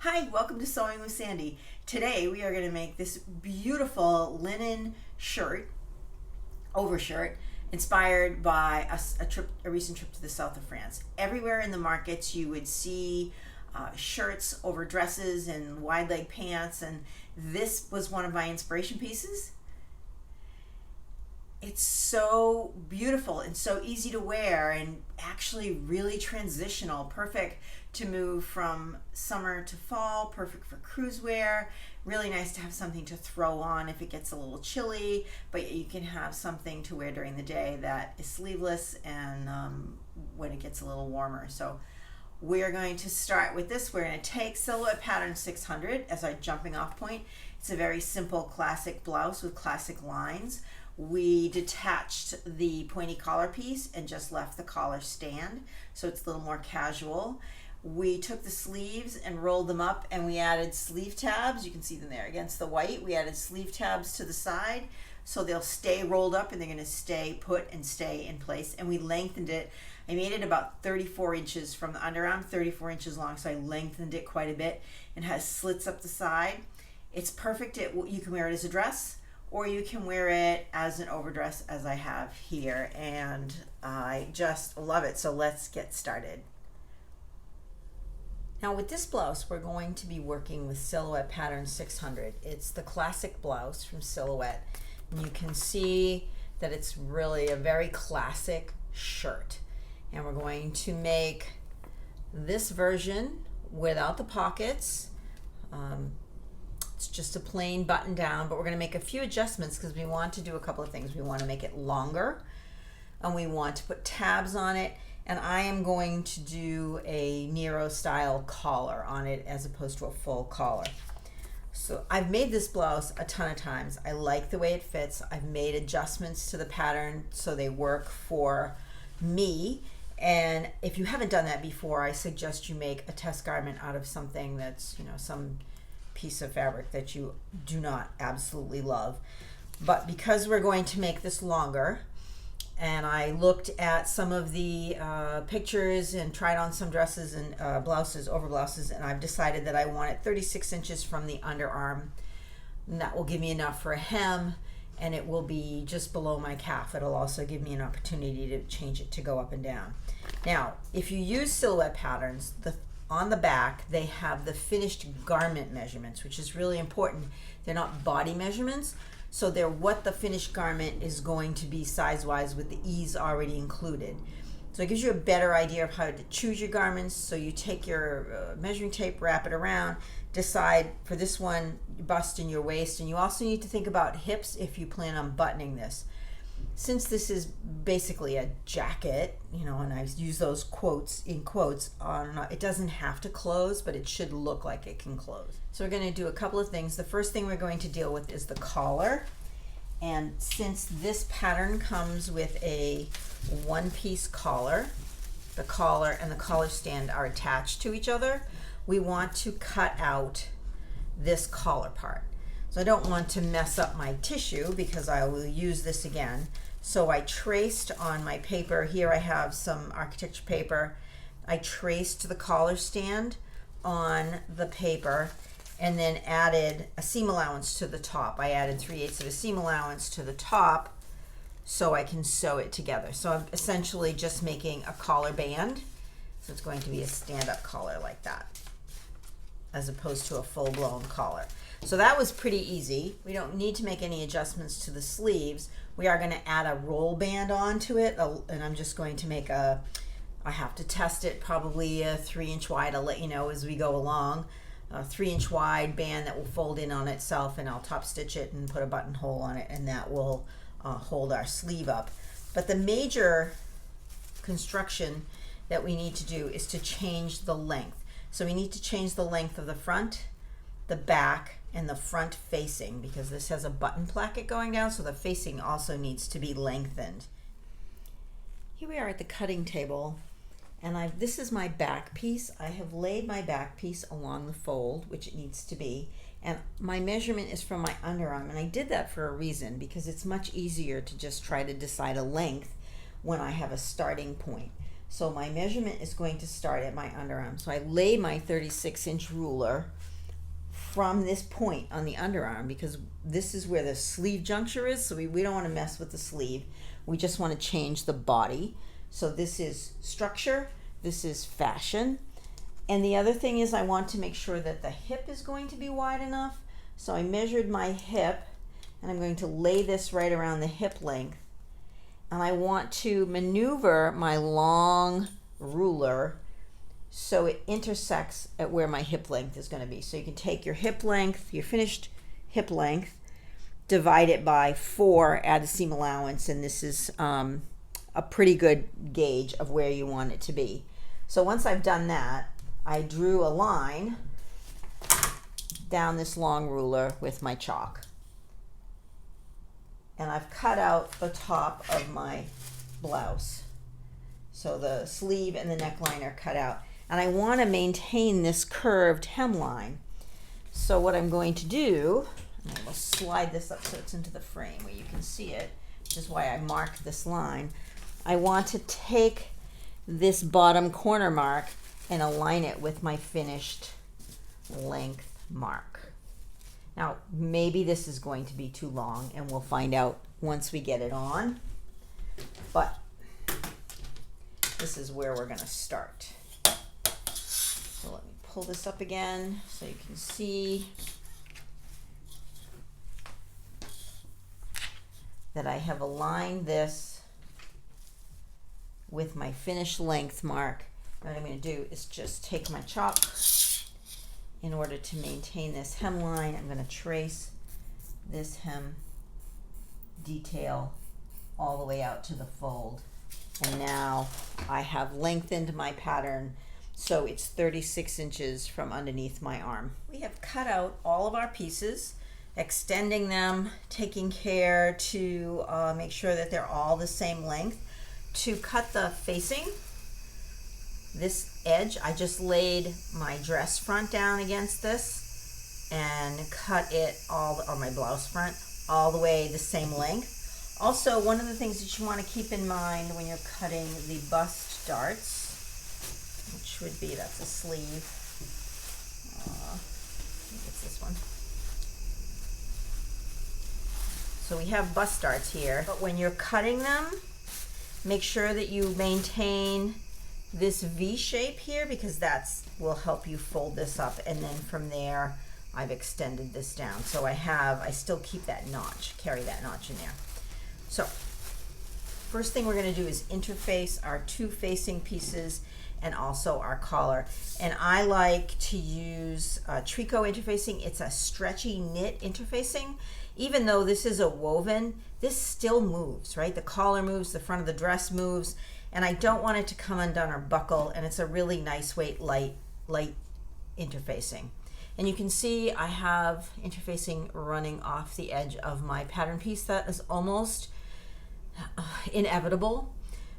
Hi, welcome to Sewing with Sandy. Today we are going to make this beautiful linen shirt, overshirt, inspired by a recent trip to the south of France. Everywhere in the markets you would see shirts over dresses and wide leg pants, and this was one of my inspiration pieces. It's so beautiful and so easy to wear and actually really transitional, perfect to move from summer to fall, perfect for cruise wear, really nice to have something to throw on if it gets a little chilly, but you can have something to wear during the day that is sleeveless and when it gets a little warmer. So we're going to start with this. We're going to take Silhouette Pattern 600 as our jumping off point. It's a very simple classic blouse with classic lines. We detached the pointy collar piece and just left the collar stand, so it's a little more casual. We took the sleeves and rolled them up, and we added sleeve tabs. You can see them there against the white. We added sleeve tabs to the side, so they'll stay rolled up and they're going to stay put and stay in place. And we lengthened it. I made it about 34 inches from the underarm, 34 inches long, so I lengthened it quite a bit, and has slits up the side. It's perfect. You can wear it as a dress, or you can wear it as an overdress as I have here, and I just love it. So let's get started. Now with this blouse, we're going to be working with Silhouette Pattern 600. It's the classic blouse from Silhouette, and you can see that it's really a very classic shirt. And we're going to make this version without the pockets. It's just a plain button down, but we're going to make a few adjustments because we want to do a couple of things. We want to make it longer, and we want to put tabs on it, and I am going to do a Nero style collar on it as opposed to a full collar. So I've made this blouse a ton of times. I like the way it fits. I've made adjustments to the pattern so they work for me, and if you haven't done that before, I suggest you make a test garment out of something that's, some piece of fabric that you do not absolutely love. But because we're going to make this longer, and I looked at some of the pictures and tried on some dresses and blouses, over blouses, and I've decided that I want it 36 inches from the underarm, and that will give me enough for a hem, and it will be just below my calf. It'll also give me an opportunity to change it to go up and down. Now, if you use Silhouette patterns, on the back, they have the finished garment measurements, which is really important. They're not body measurements, so they're what the finished garment is going to be size-wise with the ease already included. So it gives you a better idea of how to choose your garments. So you take your measuring tape, wrap it around, decide for this one, bust and your waist, and you also need to think about hips if you plan on buttoning this. Since this is basically a jacket, and I use those quotes, it doesn't have to close, but it should look like it can close. So we're going to do a couple of things. The first thing we're going to deal with is the collar. And since this pattern comes with a one-piece collar, the collar and the collar stand are attached to each other, we want to cut out this collar part. So I don't want to mess up my tissue because I will use this again. So I traced on my paper, here I have some architecture paper, I traced the collar stand on the paper and then added a seam allowance to the top. I added 3/8 of a seam allowance to the top so I can sew it together. So I'm essentially just making a collar band. So it's going to be a stand-up collar like that, as opposed to a full-blown collar. So that was pretty easy. We don't need to make any adjustments to the sleeves. We are going to add a roll band onto it, and I'm just going to make I have to test it, probably a 3-inch wide. I'll let you know as we go along. A 3-inch wide band that will fold in on itself, and I'll top stitch it and put a buttonhole on it, and that will hold our sleeve up. But the major construction that we need to do is to change the length. So we need to change the length of the front, the back, and the front facing, because this has a button placket going down, so the facing also needs to be lengthened. Here we are at the cutting table, and this is my back piece. I have laid my back piece along the fold, which it needs to be, and my measurement is from my underarm, and I did that for a reason, because it's much easier to just try to decide a length when I have a starting point. So my measurement is going to start at my underarm. So I lay my 36-inch ruler from this point on the underarm, because this is where the sleeve juncture is, so we don't want to mess with the sleeve. We just want to change the body. So this is structure, this is fashion. And the other thing is I want to make sure that the hip is going to be wide enough. So I measured my hip, and I'm going to lay this right around the hip length. And I want to maneuver my long ruler so it intersects at where my hip length is going to be. So you can take your hip length, your finished hip length, divide it by 4, add a seam allowance, and this is a pretty good gauge of where you want it to be. So once I've done that, I drew a line down this long ruler with my chalk. And I've cut out the top of my blouse. So the sleeve and the neckline are cut out. And I want to maintain this curved hemline. So what I'm going to do, and I will slide this up so it's into the frame where you can see it, which is why I marked this line. I want to take this bottom corner mark and align it with my finished length mark. Now, maybe this is going to be too long, and we'll find out once we get it on, but this is where we're going to start. So let me pull this up again so you can see that I have aligned this with my finished length mark. And what I'm going to do is just take my chalk. In order to maintain this hemline, I'm going to trace this hem detail all the way out to the fold. And now I have lengthened my pattern so it's 36 inches from underneath my arm. We have cut out all of our pieces, extending them, taking care to make sure that they're all the same length. To cut the facing, this edge, I just laid my dress front down against this and cut it all, or my blouse front, all the way the same length. Also, one of the things that you want to keep in mind when you're cutting the bust darts, which would be, that's a sleeve. I think it's this one. So we have bust darts here, but when you're cutting them, make sure that you maintain this V shape here, because that's will help you fold this up, and then from there I've extended this down. So I still keep that notch, carry that notch in there. So first thing we're going to do is interface our two facing pieces and also our collar. And I like to use tricot interfacing. It's a stretchy knit interfacing. Even though this is a woven, this still moves, right? The collar moves, the front of the dress moves, and I don't want it to come undone or buckle, and it's a really nice weight, light interfacing. And you can see I have interfacing running off the edge of my pattern piece. That is almost inevitable.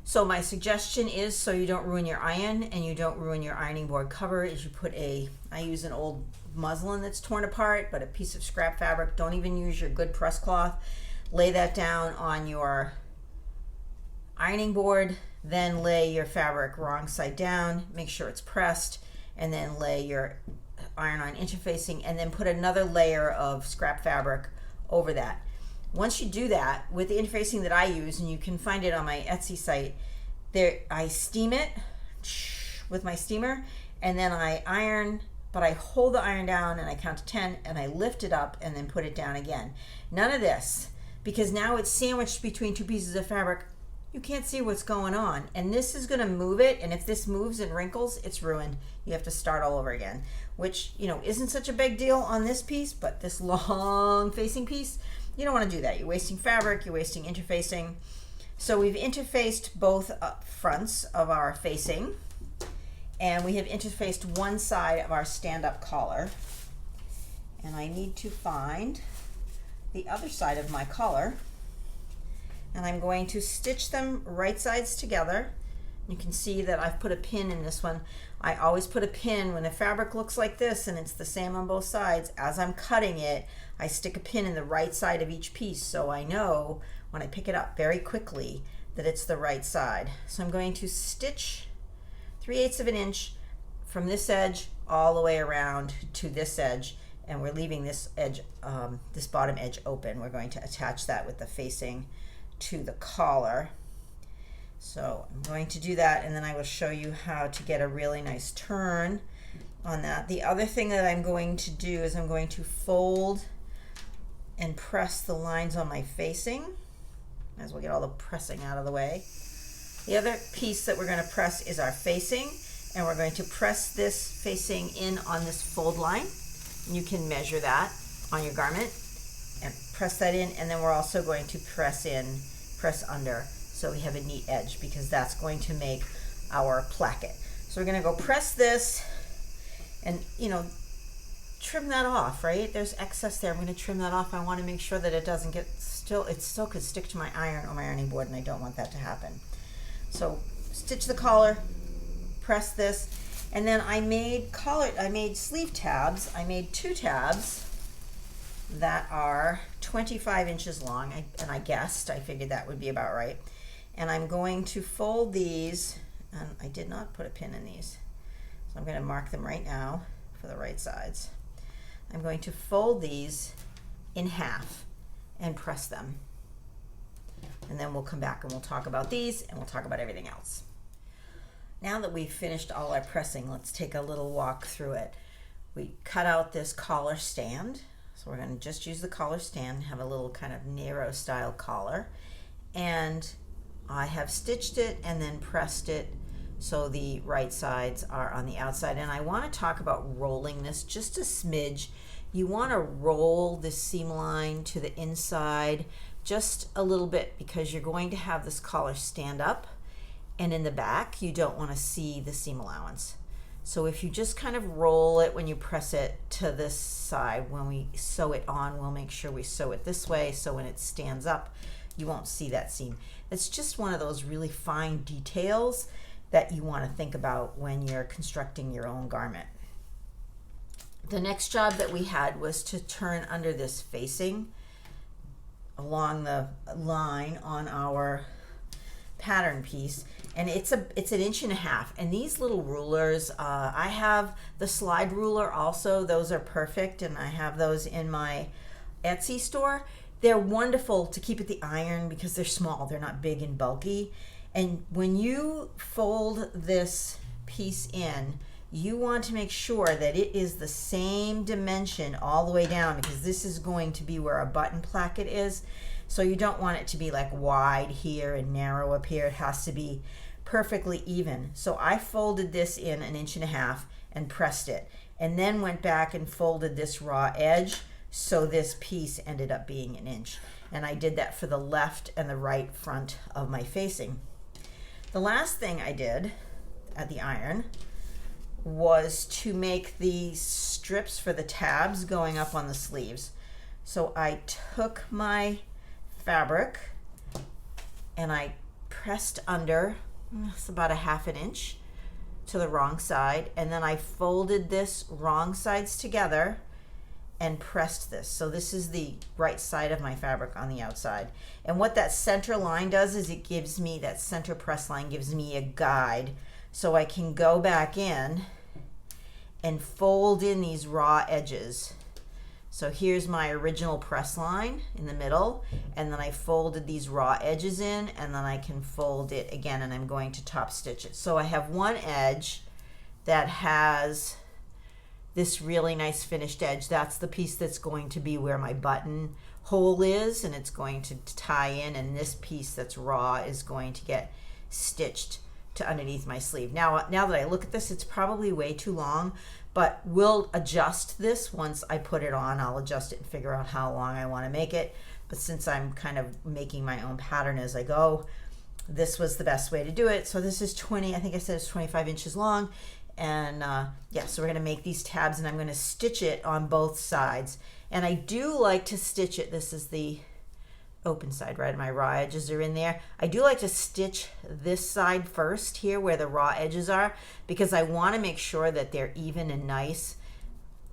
So my suggestion is, so you don't ruin your iron and you don't ruin your ironing board cover, is you put I use an old muslin that's torn apart, but a piece of scrap fabric. Don't even use your good press cloth. Lay that down on your ironing board, then lay your fabric wrong side down, make sure it's pressed, and then lay your iron-on interfacing, and then put another layer of scrap fabric over that. Once you do that, with the interfacing that I use, and you can find it on my Etsy site, there I steam it with my steamer, and then I iron, but I hold the iron down and I count to 10, and I lift it up and then put it down again. None of this, because now it's sandwiched between two pieces of fabric. You can't see what's going on, and this is going to move it, and if this moves and wrinkles, it's ruined. You have to start all over again, which, you know, isn't such a big deal on this piece, but this long facing piece, you don't want to do that. You're wasting fabric, you're wasting interfacing. So we've interfaced both fronts of our facing, and we have interfaced one side of our stand-up collar, and I need to find the other side of my collar, and I'm going to stitch them right sides together. You can see that I've put a pin in this one. I always put a pin when the fabric looks like this and it's the same on both sides. As I'm cutting it, I stick a pin in the right side of each piece, so I know when I pick it up very quickly that it's the right side. So I'm going to stitch 3/8 of an inch from this edge all the way around to this edge, and we're leaving this edge, this bottom edge open. We're going to attach that with the facing to the collar. So I'm going to do that, and then I will show you how to get a really nice turn on that. The other thing that I'm going to do is I'm going to fold and press the lines on my facing. Might as well get all the pressing out of the way. The other piece that we're going to press is our facing, and we're going to press this facing in on this fold line. You can measure that on your garment and press that in, and then we're also going to press under, so we have a neat edge, because that's going to make our placket. So we're going to go press this and, you know, trim that off, right? There's excess there. I'm going to trim that off. I want to make sure that it doesn't get it still could stick to my iron or my ironing board, and I don't want that to happen. So stitch the collar, press this, and then I made sleeve tabs. I made 2 tabs that are 25 inches long, and I figured that would be about right. And I'm going to fold these, and I did not put a pin in these, so I'm going to mark them right now for the right sides. I'm going to fold these in half and press them. And then we'll come back and we'll talk about these, and we'll talk about everything else. Now that we've finished all our pressing, let's take a little walk through it. We cut out this collar stand. So we're going to just use the collar stand, have a little kind of narrow style collar. And I have stitched it and then pressed it so the right sides are on the outside. And I want to talk about rolling this just a smidge. You want to roll the seam line to the inside just a little bit, because you're going to have this collar stand up, and in the back you don't want to see the seam allowance. So if you just kind of roll it when you press it to this side, when we sew it on, we'll make sure we sew it this way, so when it stands up you won't see that seam. It's just one of those really fine details that you want to think about when you're constructing your own garment. The next job that we had was to turn under this facing along the line on our pattern piece, and it's an 1.5 inches, and these little rulers, I have the slide ruler also. Those are perfect, and I have those in my Etsy store. They're wonderful to keep at the iron because they're small, they're not big and bulky. And when you fold this piece in, you want to make sure that it is the same dimension all the way down, because this is going to be where a button placket is. So you don't want it to be like wide here and narrow up here. It has to be perfectly even. So I folded this in 1.5 inches and pressed it, and then went back and folded this raw edge, so this piece ended up being 1 inch. And I did that for the left and the right front of my facing. The last thing I did at the iron was to make these strips for the tabs going up on the sleeves. So I took my fabric and I pressed under, it's about 1/2 inch to the wrong side, and then I folded this wrong sides together and pressed this. So this is the right side of my fabric on the outside. And what that center line does is it gives me, that center press line gives me a guide, so I can go back in and fold in these raw edges. So here's my original press line in the middle, and then I folded these raw edges in, and then I can fold it again, and I'm going to top stitch it. So I have one edge that has this really nice finished edge. That's the piece that's going to be where my button hole is, and it's going to tie in, and this piece that's raw is going to get stitched to underneath my sleeve. Now that I look at this, it's probably way too long, but we'll adjust this once I put it on. I'll adjust it and figure out how long I want to make it. But since I'm kind of making my own pattern as I go, this was the best way to do it. So this is 20, I think I said it's 25 inches long. And yeah, so we're going to make these tabs, and I'm going to stitch it on both sides. And I do like to stitch it, this is the open side, right? My raw edges are in there. I do like to stitch this side first here where the raw edges are, because I want to make sure that they're even and nice,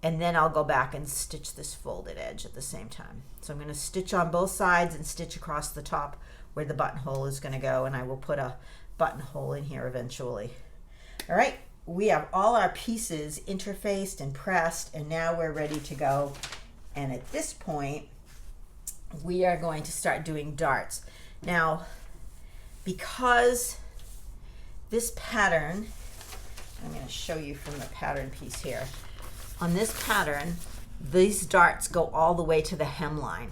and then I'll go back and stitch this folded edge at the same time. So I'm going to stitch on both sides and stitch across the top where the buttonhole is going to go, and I will put a buttonhole in here eventually. All right, we have all our pieces interfaced and pressed, and now we're ready to go. And at this point, we are going to start doing darts. Now, because this pattern, I'm going to show you from the pattern piece here. On this pattern, these darts go all the way to the hemline.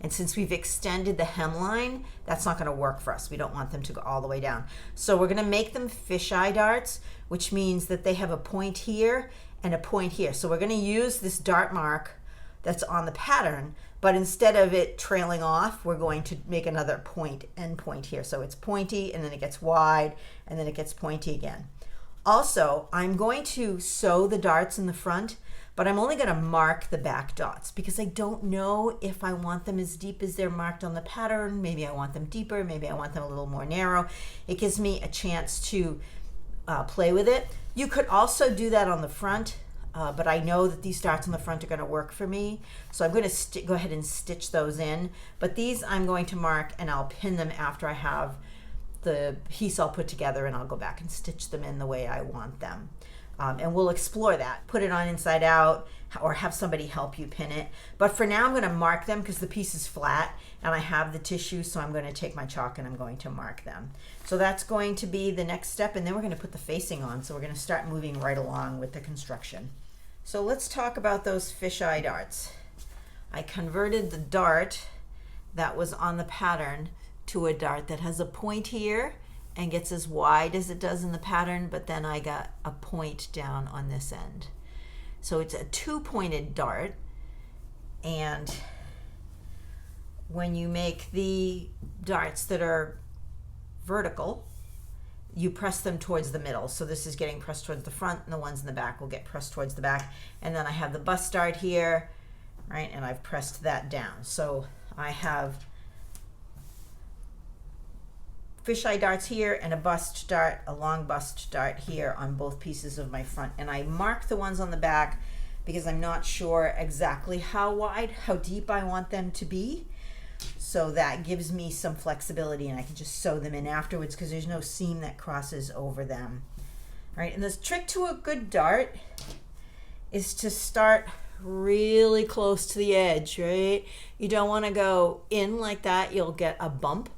And since we've extended the hemline, that's not going to work for us. We don't want them to go all the way down. So we're going to make them fisheye darts, which means that they have a point here and a point here. So we're going to use this dart mark that's on the pattern, but instead of it trailing off, we're going to make another point, end point here. So it's pointy, and then it gets wide, and then it gets pointy again. Also, I'm going to sew the darts in the front, but I'm only going to mark the back dots because I don't know if I want them as deep as they're marked on the pattern. Maybe I want them deeper, maybe I want them a little more narrow. It gives me a chance to play with it. You could also do that on the front, but I know that these darts on the front are going to work for me. So I'm going to go ahead and stitch those in. But these I'm going to mark, and I'll pin them after I have the piece all put together, and I'll go back and stitch them in the way I want them. And we'll explore that. Put it on inside out, or have somebody help you pin it. But for now, I'm going to mark them because the piece is flat and I have the tissue, so I'm going to take my chalk and I'm going to mark them. So that's going to be the next step, and then we're going to put the facing on. So we're going to start moving right along with the construction. So let's talk about those fisheye darts. I converted the dart that was on the pattern to a dart that has a point here and gets as wide as it does in the pattern, but then I got a point down on this end. So it's a two-pointed dart, and when you make the darts that are vertical, you press them towards the middle. So this is getting pressed towards the front, and the ones in the back will get pressed towards the back. And then I have the bust dart here, right, and I've pressed that down. So I have fisheye darts here and a bust dart, a long bust dart here on both pieces of my front. And I mark the ones on the back because I'm not sure exactly how wide, how deep I want them to be. So that gives me some flexibility, and I can just sew them in afterwards because there's no seam that crosses over them. All right, and the trick to a good dart is to start really close to the edge, right? You don't want to go in like that, you'll get a bump.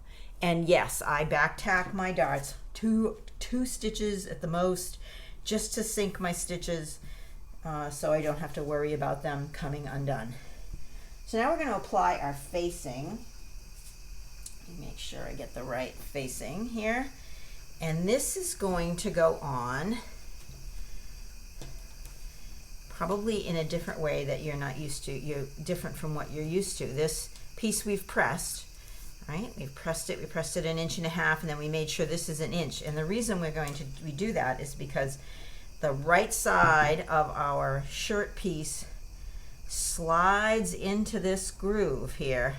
And yes, I back tack my darts, two stitches at the most, just to sink my stitches so I don't have to worry about them coming undone. So now we're going to apply our facing. Let me make sure I get the right facing here. And this is going to go on probably in a different way that you're not used to. You're different from what you're used to. This piece we've pressed, right? We pressed it 1.5 inches, and then we made sure this is 1 inch. And the reason we do that is because the right side of our shirt piece slides into this groove here,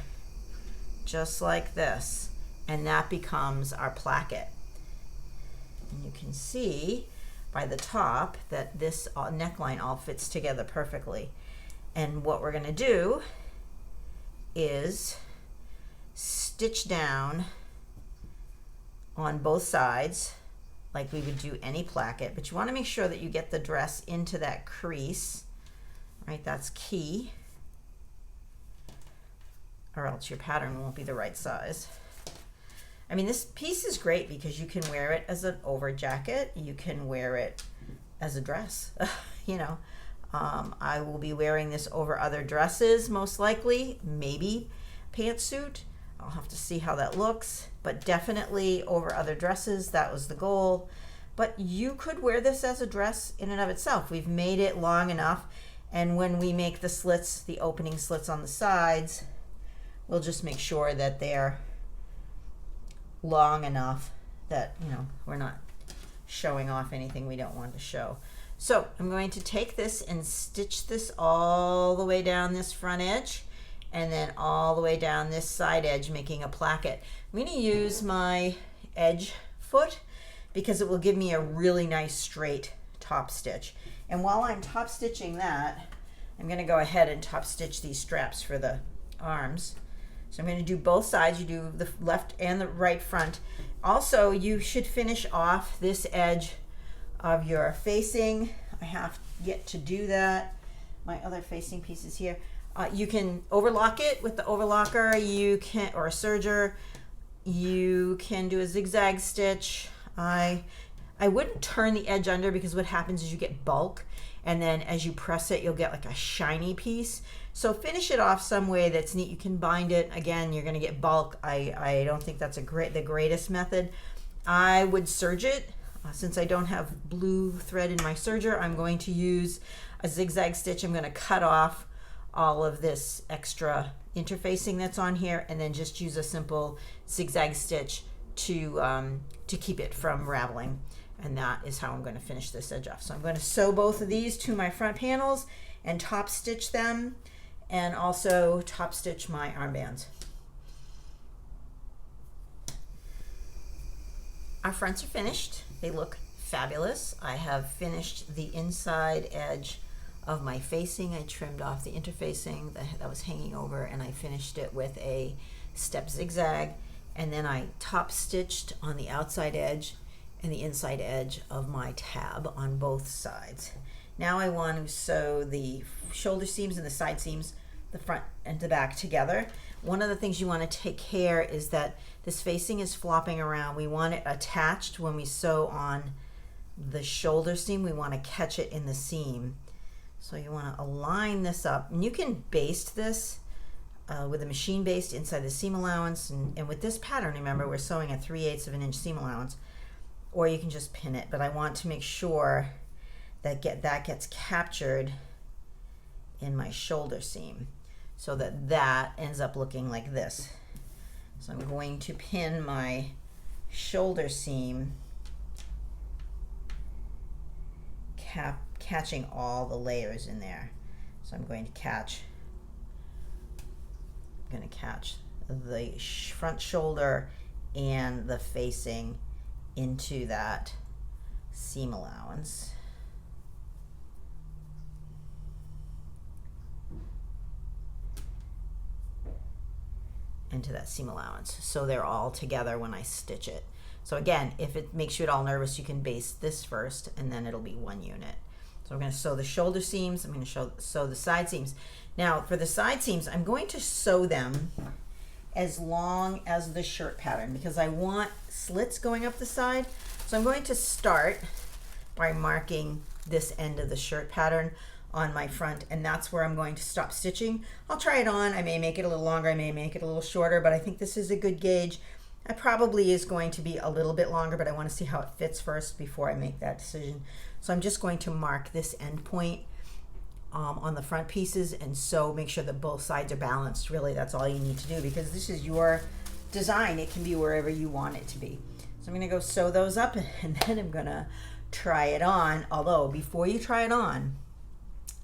just like this, and that becomes our placket. And you can see by the top that this neckline all fits together perfectly. And what we're going to do is stitch down on both sides like we would do any placket, but you want to make sure that you get the dress into that crease, right? That's key, or else your pattern won't be the right size. I mean, this piece is great because you can wear it as an over jacket, you can wear it as a dress. You know, I will be wearing this over other dresses most likely, maybe pantsuit. I'll have to see how that looks, but definitely over other dresses. That was the goal. But you could wear this as a dress in and of itself. We've made it long enough, and when we make the slits, the opening slits on the sides, we'll just make sure that they're long enough that, you know, we're not showing off anything we don't want to show. So I'm going to take this and stitch this all the way down this front edge, and then all the way down this side edge, making a placket. I'm going to use my edge foot because it will give me a really nice straight top stitch. And while I'm top stitching that, I'm going to go ahead and top stitch these straps for the arms. So I'm going to do both sides. You do the left and the right front. Also, you should finish off this edge of your facing. I have yet to do that. My other facing piece is here. You can overlock it with the overlocker. You can, or a serger. You can do a zigzag stitch. I wouldn't turn the edge under, because what happens is you get bulk, and then as you press it, you'll get like a shiny piece. So finish it off some way that's neat. You can bind it. Again, you're going to get bulk. I don't think that's the greatest method. I would serge it. Since I don't have blue thread in my serger, I'm going to use a zigzag stitch. I'm going to cut off all of this extra interfacing that's on here, and then just use a simple zigzag stitch to keep it from raveling. And that is how I'm going to finish this edge off. So I'm going to sew both of these to my front panels and top stitch them, and also top stitch my armbands. Our fronts are finished. They look fabulous. I have finished the inside edge of my facing. I trimmed off the interfacing that was hanging over, and I finished it with a step zigzag, and then I top stitched on the outside edge and the inside edge of my tab on both sides. Now I want to sew the shoulder seams and the side seams, the front and the back together. One of the things you want to take care is that this facing is flopping around. We want it attached when we sew on the shoulder seam. We want to catch it in the seam. So you want to align this up, and you can baste this with a machine baste inside the seam allowance, and with this pattern, remember, we're sewing a 3/8 of an inch seam allowance, or you can just pin it. But I want to make sure that gets captured in my shoulder seam, so that ends up looking like this. So I'm going to pin my shoulder seam, catching all the layers in there. So I'm going to catch the front shoulder and the facing into that seam allowance. Into that seam allowance, so they're all together when I stitch it. So again, if it makes you at all nervous, you can baste this first, and then it'll be one unit. So I'm going to sew the shoulder seams. I'm going to sew the side seams. Now for the side seams, I'm going to sew them as long as the shirt pattern, because I want slits going up the side. So I'm going to start by marking this end of the shirt pattern on my front, and that's where I'm going to stop stitching. I'll try it on. I may make it a little longer, I may make it a little shorter, but I think this is a good gauge. It probably is going to be a little bit longer, but I want to see how it fits first before I make that decision. So I'm just going to mark this end point on the front pieces, and so make sure that both sides are balanced. Really, that's all you need to do, because this is your design. It can be wherever you want it to be. So I'm going to go sew those up, and then I'm going to try it on. Although before you try it on,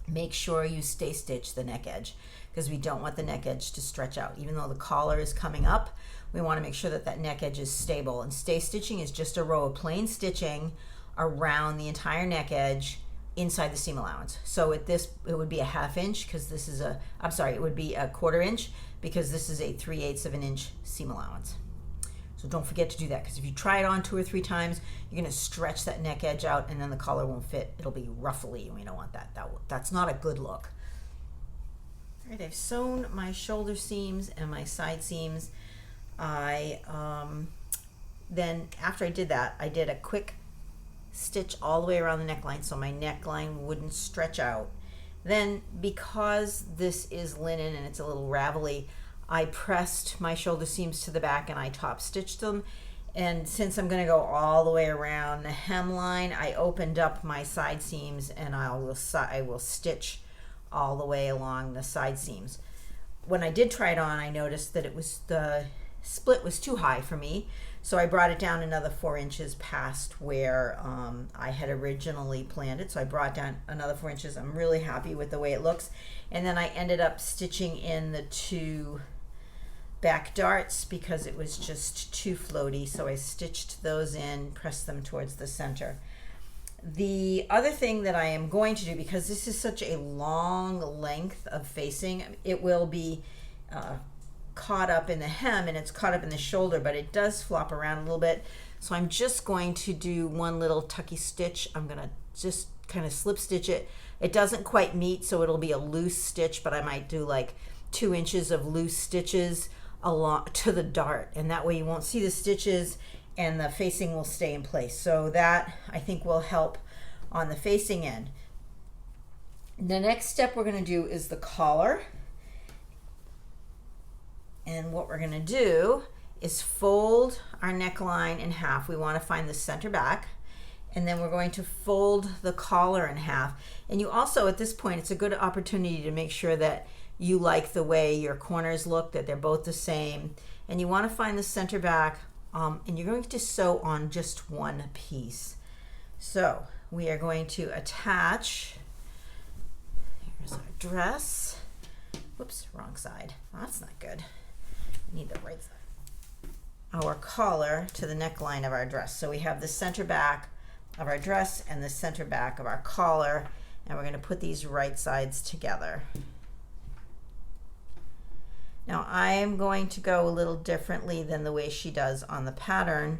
make sure you stay stitch the neck edge, because we don't want the neck edge to stretch out. Even though the collar is coming up, we want to make sure that that neck edge is stable. And stay stitching is just a row of plain stitching around the entire neck edge inside the seam allowance. So at this, it would be a 1/2 inch, because this is a, I'm sorry, it would be a 1/4 inch, because this is a 3/8 of an inch seam allowance. So don't forget to do that, because if you try it on 2 or 3 times, you're going to stretch that neck edge out, and then the collar won't fit. It'll be ruffly, and we don't want that. That's not a good look. All right, I've sewn my shoulder seams and my side seams. Then after I did that, I did a quick stitch all the way around the neckline, so my neckline wouldn't stretch out. Then, because this is linen and it's a little ravelly, I pressed my shoulder seams to the back and I top stitched them. And since I'm going to go all the way around the hemline, I opened up my side seams, and I will stitch all the way along the side seams. When I did try it on, I noticed that the split was too high for me, so I brought it down another 4 inches past where I had originally planned it. So I brought down another 4 inches. I'm really happy with the way it looks. And then I ended up stitching in the 2 back darts because it was just too floaty, so I stitched those in, pressed them towards the center. The other thing that I am going to do, because this is such a long length of facing, it will be caught up in the hem and it's caught up in the shoulder, but it does flop around a little bit. So I'm just going to do one little tucky stitch. I'm gonna just kind of slip stitch it. It doesn't quite meet, so it'll be a loose stitch, but I might do like 2 inches of loose stitches along to the dart, and that way you won't see the stitches and the facing will stay in place. So that I think will help on the facing end. The next step we're going to do is the collar. And what we're going to do is fold our neckline in half. We want to find the center back, and then we're going to fold the collar in half. And you also, at this point, it's a good opportunity to make sure that you like the way your corners look, that they're both the same. And you want to find the center back, and you're going to sew on just one piece. So we are going to attach, here's our dress. Whoops, wrong side. Oh, that's not good. I need the right side. Our collar to the neckline of our dress. So we have the center back of our dress and the center back of our collar, and we're going to put these right sides together. Now I'm going to go a little differently than the way she does on the pattern.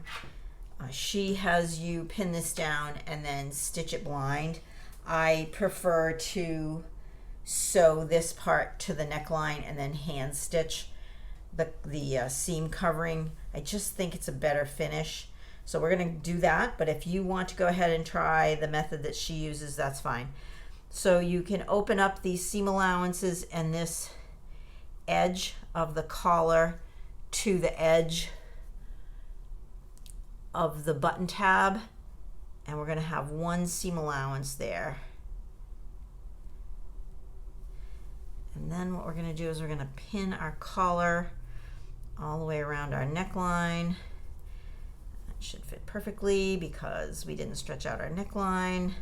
She has you pin this down and then stitch it blind. I prefer to sew this part to the neckline and then hand stitch the seam covering. I just think it's a better finish. So we're going to do that, but if you want to go ahead and try the method that she uses, that's fine. So you can open up these seam allowances and this edge of the collar to the edge of the button tab, and we're going to have one seam allowance there. And then what we're going to do is we're going to pin our collar all the way around our neckline. That should fit perfectly because we didn't stretch out our neckline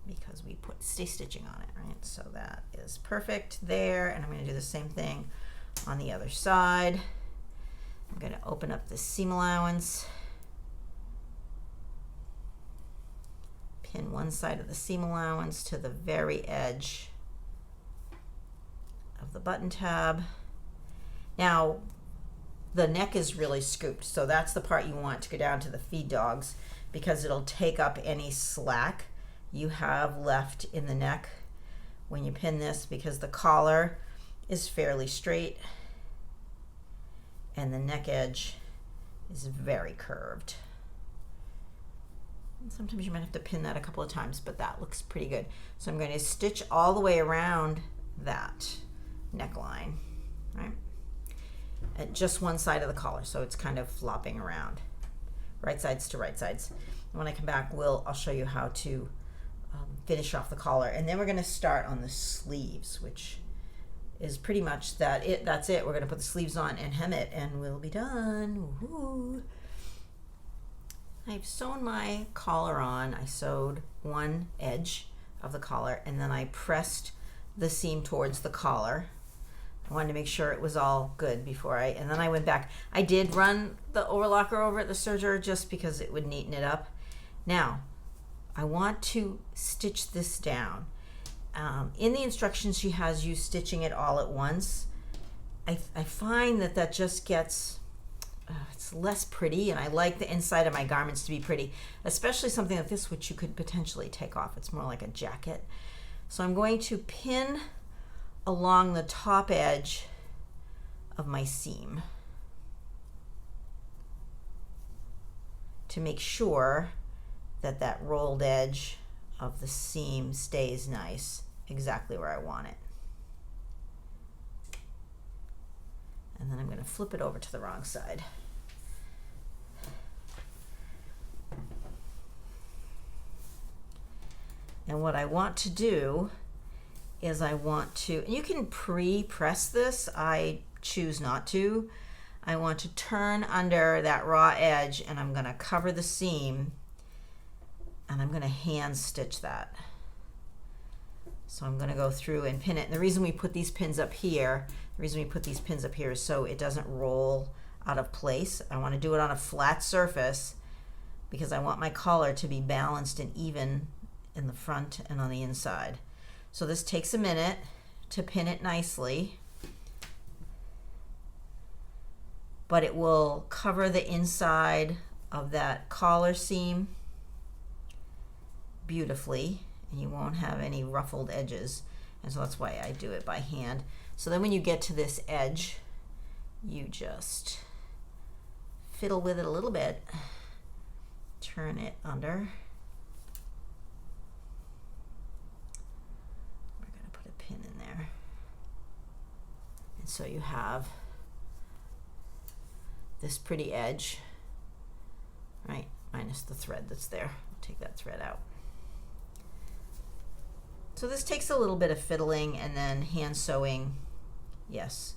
because we put stay stitching on it, right? So that is perfect there, and I'm going to do the same thing on the other side. I'm going to open up the seam allowance, pin one side of the seam allowance to the very edge of the button tab. Now the neck is really scooped, so that's the part you want to go down to the feed dogs because it'll take up any slack you have left in the neck when you pin this, because the collar is fairly straight and the neck edge is very curved. And sometimes you might have to pin that a couple of times, but that looks pretty good. So I'm going to stitch all the way around that neckline, right? At just one side of the collar, so it's kind of flopping around, right sides to right sides. And when I come back, I'll show you how to finish off the collar, and then we're going to start on the sleeves, which is pretty much that's it. We're going to put the sleeves on and hem it, and we'll be done. Woo-hoo. I've sewn my collar on. I sewed one edge of the collar, and then I pressed the seam towards the collar. I wanted to make sure it was all good before and then I went back. I did run the overlocker over at the serger just because it would neaten it up. Now, I want to stitch this down. In the instructions, she has you stitching it all at once. I find that just gets, it's less pretty, and I like the inside of my garments to be pretty, especially something like this, which you could potentially take off. It's more like a jacket. So I'm going to pin along the top edge of my seam to make sure that rolled edge of the seam stays nice, exactly where I want it. And then I'm going to flip it over to the wrong side. And what I want to do is you can pre-press this, I choose not to. I want to turn under that raw edge, and I'm going to cover the seam, and I'm going to hand stitch that. So I'm going to go through and pin it. And the reason we put these pins up here, is so it doesn't roll out of place. I want to do it on a flat surface because I want my collar to be balanced and even in the front and on the inside. So this takes a minute to pin it nicely. but it will cover the inside of that collar seam beautifully, and you won't have any ruffled edges. And so that's why I do it by hand. So then when you get to this edge, you just fiddle with it a little bit, turn it under. We're going to put a pin in there. And so you have this pretty edge, right, minus the thread that's there. I'll take that thread out. So this takes a little bit of fiddling and then hand sewing. Yes,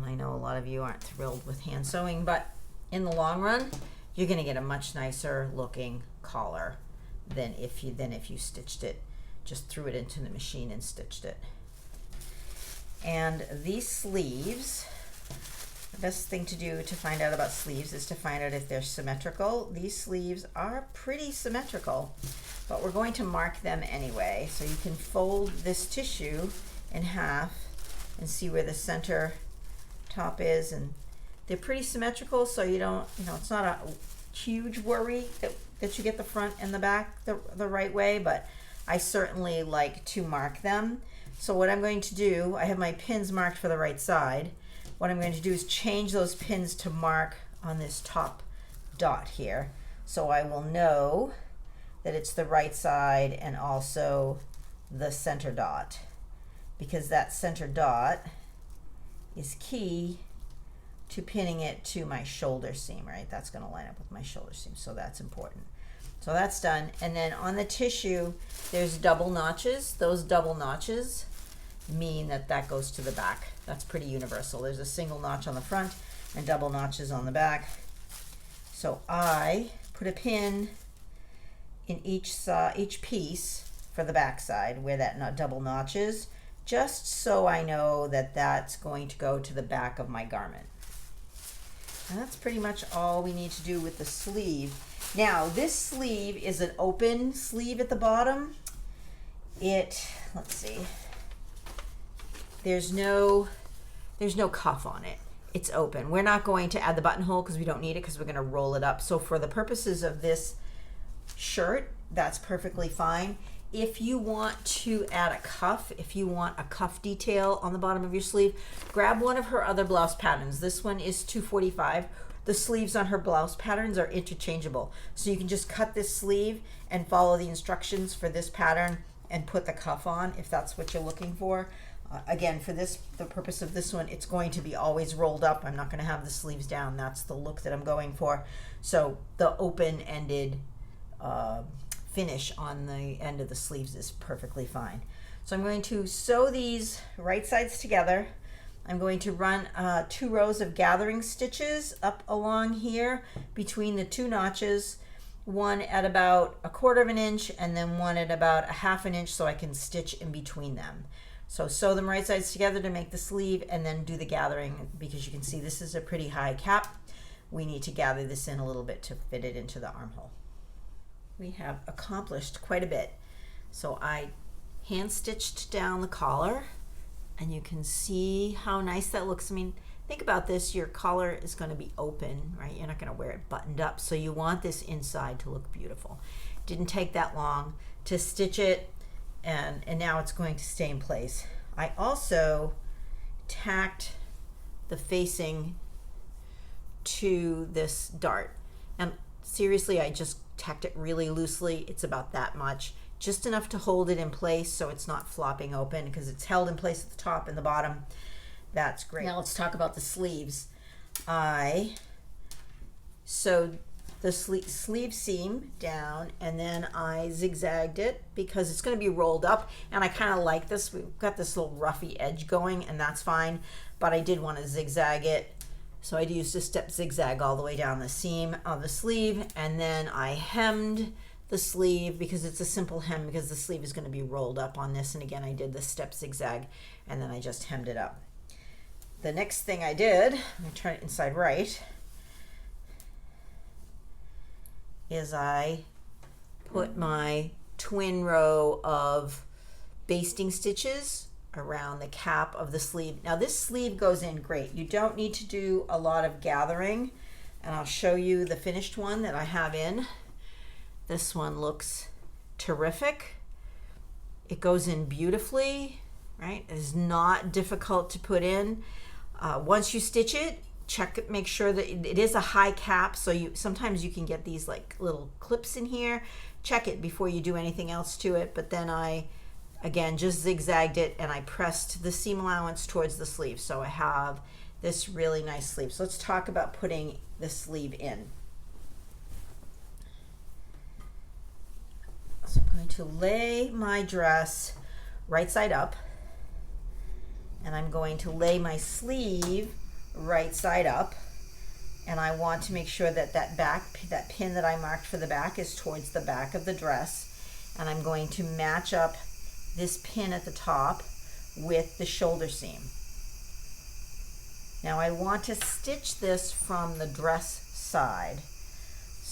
I know a lot of you aren't thrilled with hand sewing, but in the long run, you're going to get a much nicer looking collar than if you stitched it, just threw it into the machine and stitched it. And these sleeves, the best thing to do to find out about sleeves is to find out if they're symmetrical. These sleeves are pretty symmetrical, but we're going to mark them anyway. So you can fold this tissue in half and see where the center top is, and they're pretty symmetrical, so you don't, it's not a huge worry that you get the front and the back the right way, but I certainly like to mark them. So what I'm going to do, I have my pins marked for the right side. What I'm going to do is change those pins to mark on this top dot here, so I will know that it's the right side and also the center dot, because that center dot is key to pinning it to my shoulder seam, right? That's going to line up with my shoulder seam, so that's important. So that's done. And then on the tissue, there's double notches. Those double notches mean that goes to the back. That's pretty universal. There's a single notch on the front and double notches on the back. So I put a pin in each piece for the back side where that double notch is, just so I know that that's going to go to the back of my garment. And that's pretty much all we need to do with the sleeve. Now, this sleeve is an open sleeve at the bottom. Let's see, there's no cuff on it. It's open. We're not going to add the buttonhole because we don't need it, because we're going to roll it up. So for the purposes of this shirt, that's perfectly fine. If you want to add a cuff, if you want a cuff detail on the bottom of your sleeve, grab one of her other blouse patterns. This one is 245. The sleeves on her blouse patterns are interchangeable. So you can just cut this sleeve and follow the instructions for this pattern and put the cuff on if that's what you're looking for. Again, for the purpose of this one, it's going to be always rolled up. I'm not going to have the sleeves down. That's the look that I'm going for. So the open-ended finish on the end of the sleeves is perfectly fine. So I'm going to sew these right sides together. I'm going to run 2 rows of gathering stitches up along here between the 2 notches, one at about 1/4 inch and then one at about 1/2 inch, so I can stitch in between them. So sew them right sides together to make the sleeve, and then do the gathering, because you can see this is a pretty high cap. We need to gather this in a little bit to fit it into the armhole. We have accomplished quite a bit. So I hand stitched down the collar, and you can see how nice that looks. I mean, think about this, your collar is going to be open, right? You're not going to wear it buttoned up, so you want this inside to look beautiful. Didn't take that long to stitch it, and now it's going to stay in place. I also tacked the facing to this dart, and seriously, I just tacked it really loosely. It's about that much, just enough to hold it in place so it's not flopping open, because it's held in place at the top and the bottom. That's great. Now let's talk about the sleeves. I sewed the sleeve seam down, and then I zigzagged it because it's going to be rolled up, and I kind of like this. We've got this little roughy edge going, and that's fine, but I did want to zigzag it. So I used a step zigzag all the way down the seam of the sleeve, and then I hemmed the sleeve because it's a simple hem, because the sleeve is going to be rolled up on this. And again, I did the step zigzag, and then I just hemmed it up. The next thing I did, I'm going to turn it inside right, is I put my twin row of basting stitches around the cap of the sleeve. Now this sleeve goes in great. You don't need to do a lot of gathering, and I'll show you the finished one that I have in. This one looks terrific. It goes in beautifully, right? It is not difficult to put in. Once you stitch it, check it, make sure that it is a high cap, so sometimes you can get these like little clips in here. Check it before you do anything else to it. But then I again just zigzagged it and I pressed the seam allowance towards the sleeve, so I have this really nice sleeve. So let's talk about putting the sleeve in. So I'm going to lay my dress right side up, and I'm going to lay my sleeve right side up, and I want to make sure that that pin that I marked for the back is towards the back of the dress, and I'm going to match up this pin at the top with the shoulder seam. Now I want to stitch this from the dress side,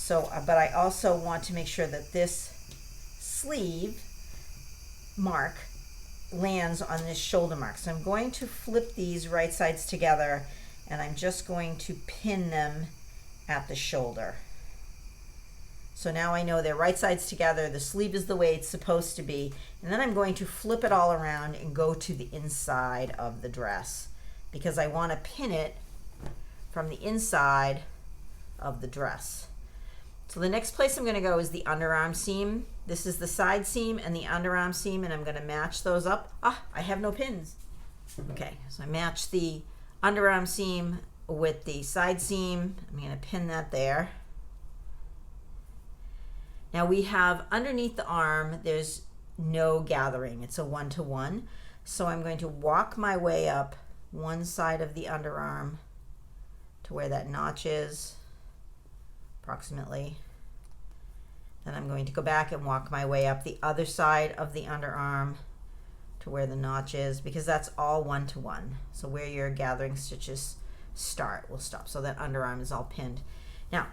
but I also want to make sure that this sleeve mark lands on this shoulder mark. So I'm going to flip these right sides together, and I'm just going to pin them at the shoulder. So now I know they're right sides together, the sleeve is the way it's supposed to be, and then I'm going to flip it all around and go to the inside of the dress, because I want to pin it from the inside of the dress. So the next place I'm going to go is the underarm seam. This is the side seam and the underarm seam, and I'm going to match those up. I have no pins. Okay, so I match the underarm seam with the side seam. I'm going to pin that there. Now we have underneath the arm, there's no gathering. It's a one-to-one. So I'm going to walk my way up one side of the underarm to where that notch is, approximately. Then I'm going to go back and walk my way up the other side of the underarm to where the notch is, because that's all one-to-one. So where your gathering stitches start will stop. So that underarm is all pinned. Now,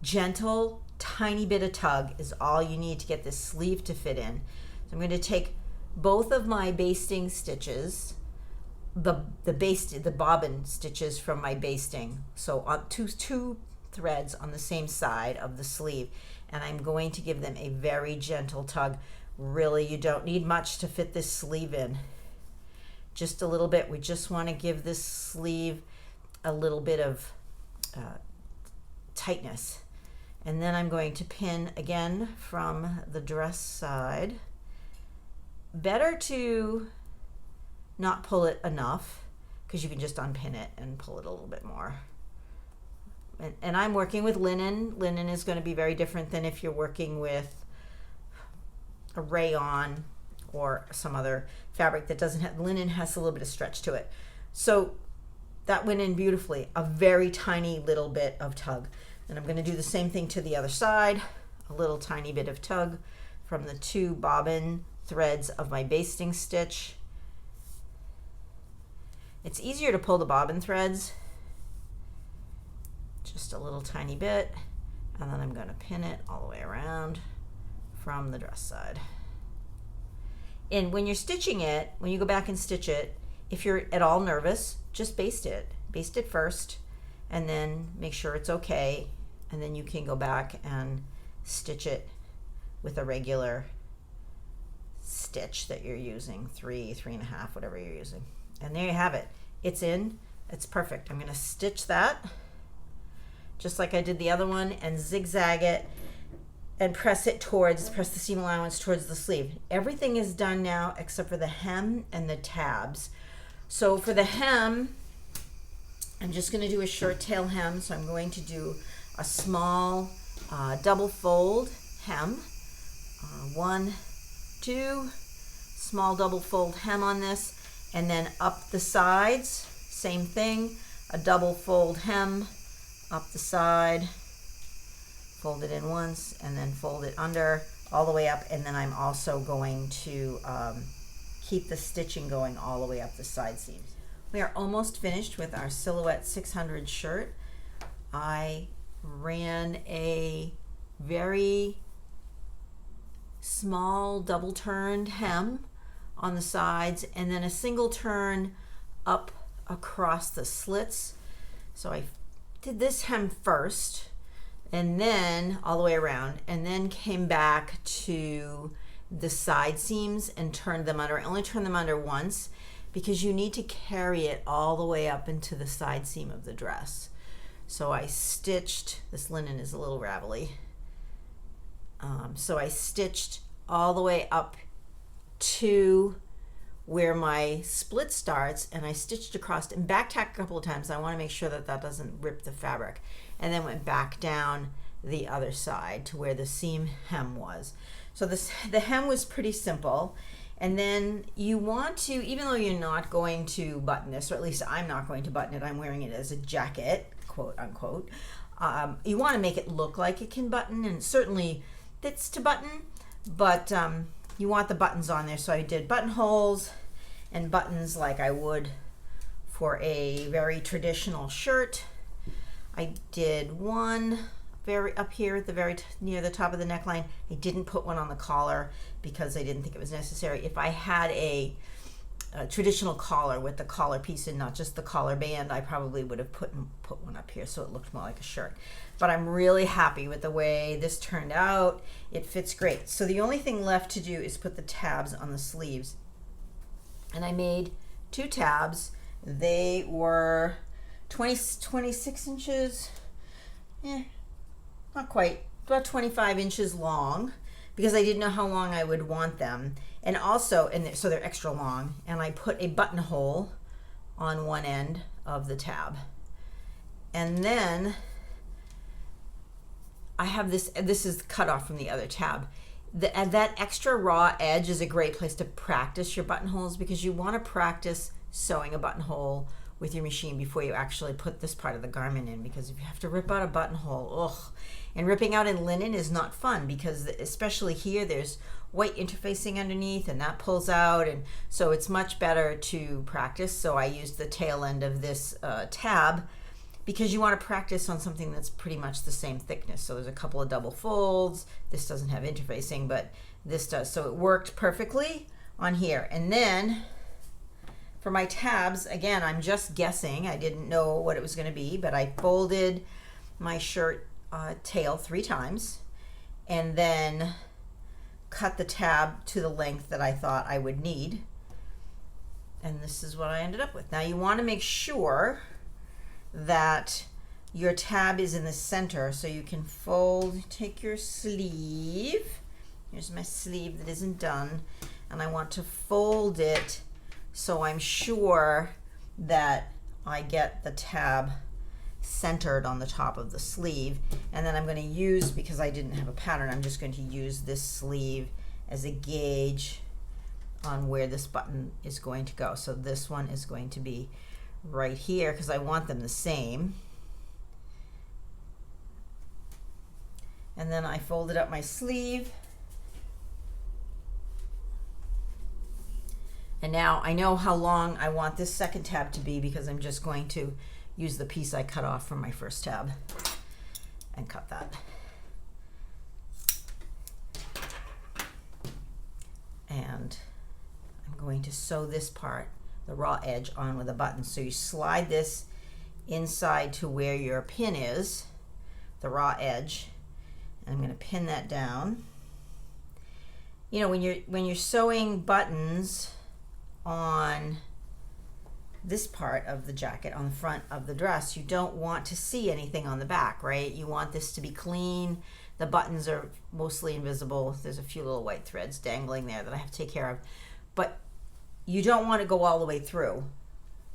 gentle, tiny bit of tug is all you need to get this sleeve to fit in. So I'm going to take both of my basting stitches, the bobbin stitches from my basting, so on two threads on the same side of the sleeve, and I'm going to give them a very gentle tug. Really, you don't need much to fit this sleeve in, just a little bit. We just want to give this sleeve a little bit of tightness. And then I'm going to pin again from the dress side. Better to not pull it enough, because you can just unpin it and pull it a little bit more. And I'm working with linen. Linen is going to be very different than if you're working with a rayon or some other fabric that doesn't have, linen has a little bit of stretch to it. So that went in beautifully, a very tiny little bit of tug. And I'm going to do the same thing to the other side, a little tiny bit of tug from the two bobbin threads of my basting stitch. It's easier to pull the bobbin threads, just a little tiny bit, and then I'm going to pin it all the way around from the dress side. And when you're stitching it, when you go back and stitch it, if you're at all nervous, just baste it. Baste it first, and then make sure it's okay, and then you can go back and stitch it with a regular stitch that you're using, 3.5, whatever you're using. And there you have it. It's in. It's perfect. I'm going to stitch that just like I did the other one, and zigzag it and press the seam allowance towards the sleeve. Everything is done now except for the hem and the tabs. So for the hem, I'm just going to do a short tail hem. So I'm going to do a small double fold hem. 1, 2, small double fold hem on this, and then up the sides, same thing, a double fold hem up the side, fold it in once, and then fold it under all the way up, and then I'm also going to keep the stitching going all the way up the side seams. We are almost finished with our Silhouette 600 shirt. I ran a very small double turned hem on the sides, and then a single turn up across the slits. So I did this hem first, and then all the way around, and then came back to the side seams and turned them under. I only turned them under once because you need to carry it all the way up into the side seam of the dress. So I stitched, this linen is a little ravelly, so I stitched all the way up to where my split starts, and I stitched across and back tack a couple of times. I want to make sure that that doesn't rip the fabric, and then went back down the other side to where the seam hem was. So the hem was pretty simple. And then you want to, even though you're not going to button this, or at least I'm not going to button it, I'm wearing it as a jacket, quote unquote, you want to make it look like it can button, and it certainly fits to button, but you want the buttons on there. So I did buttonholes and buttons like I would for a very traditional shirt. I did one very up here at the very near the top of the neckline. I didn't put one on the collar because I didn't think it was necessary. If I had a traditional collar with the collar piece and not just the collar band, I probably would have put one up here so it looked more like a shirt. But I'm really happy with the way this turned out. It fits great. So the only thing left to do is put the tabs on the sleeves. And I made 2 tabs. They were 26 inches, not quite, about 25 inches long, because I didn't know how long I would want them. And also, so they're extra long, and I put a buttonhole on one end of the tab. And then I have this is cut off from the other tab. That extra raw edge is a great place to practice your buttonholes, because you want to practice sewing a buttonhole with your machine before you actually put this part of the garment in, because if you have to rip out a buttonhole, ugh. And ripping out in linen is not fun, because especially here there's white interfacing underneath and that pulls out, and so it's much better to practice. So I used the tail end of this tab, because you want to practice on something that's pretty much the same thickness. So there's a couple of double folds. This doesn't have interfacing, but this does. So it worked perfectly on here. And then for my tabs, again, I'm just guessing. I didn't know what it was going to be, but I folded my shirt tail 3 times and then cut the tab to the length that I thought I would need. And this is what I ended up with. Now you want to make sure that your tab is in the center, so you can fold, take your sleeve. Here's my sleeve that isn't done, and I want to fold it so I'm sure that I get the tab centered on the top of the sleeve. And then I'm going to use, because I didn't have a pattern, I'm just going to use this sleeve as a gauge on where this button is going to go. So this one is going to be right here, because I want them the same. And then I folded up my sleeve. And now I know how long I want this second tab to be, because I'm just going to use the piece I cut off from my first tab and cut that. And I'm going to sew this part, the raw edge, on with a button. So you slide this inside to where your pin is, the raw edge, and I'm going to pin that down. You know, when you're sewing buttons on this part of the jacket, on the front of the dress, you don't want to see anything on the back, right? You want this to be clean. The buttons are mostly invisible. There's a few little white threads dangling there that I have to take care of. But you don't want to go all the way through,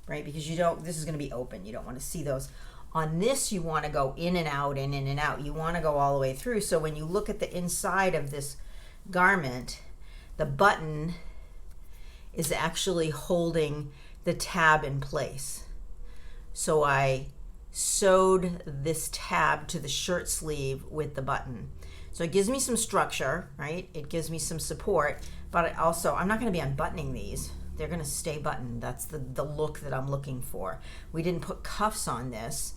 right? Because this is going to be open. You don't want to see those. On this, you want to go in and out and in and out. You want to go all the way through. So when you look at the inside of this garment, the button is actually holding the tab in place. So I sewed this tab to the shirt sleeve with the button. So it gives me some structure, right? It gives me some support, but I'm not going to be unbuttoning these. They're going to stay buttoned. That's the look that I'm looking for. We didn't put cuffs on this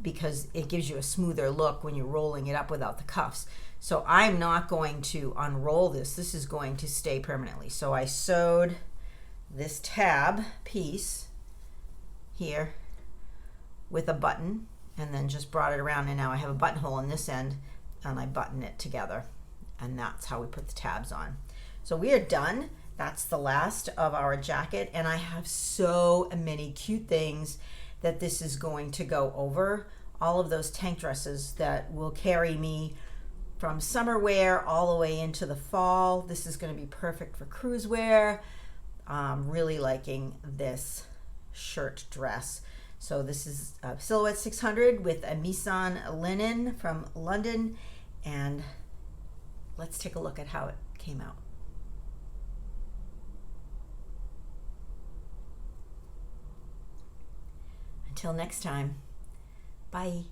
because it gives you a smoother look when you're rolling it up without the cuffs. So I'm not going to unroll this. This is going to stay permanently. So I sewed this tab piece here with a button and then just brought it around, and now I have a buttonhole on this end and I button it together, and that's how we put the tabs on. So we are done. That's the last of our jacket, and I have so many cute things that this is going to go over. All of those tank dresses that will carry me from summer wear all the way into the fall. This is going to be perfect for cruise wear. Really liking this shirt dress. So this is a Silhouette 600 with a Misan linen from London, and let's take a look at how it came out. Until next time, bye.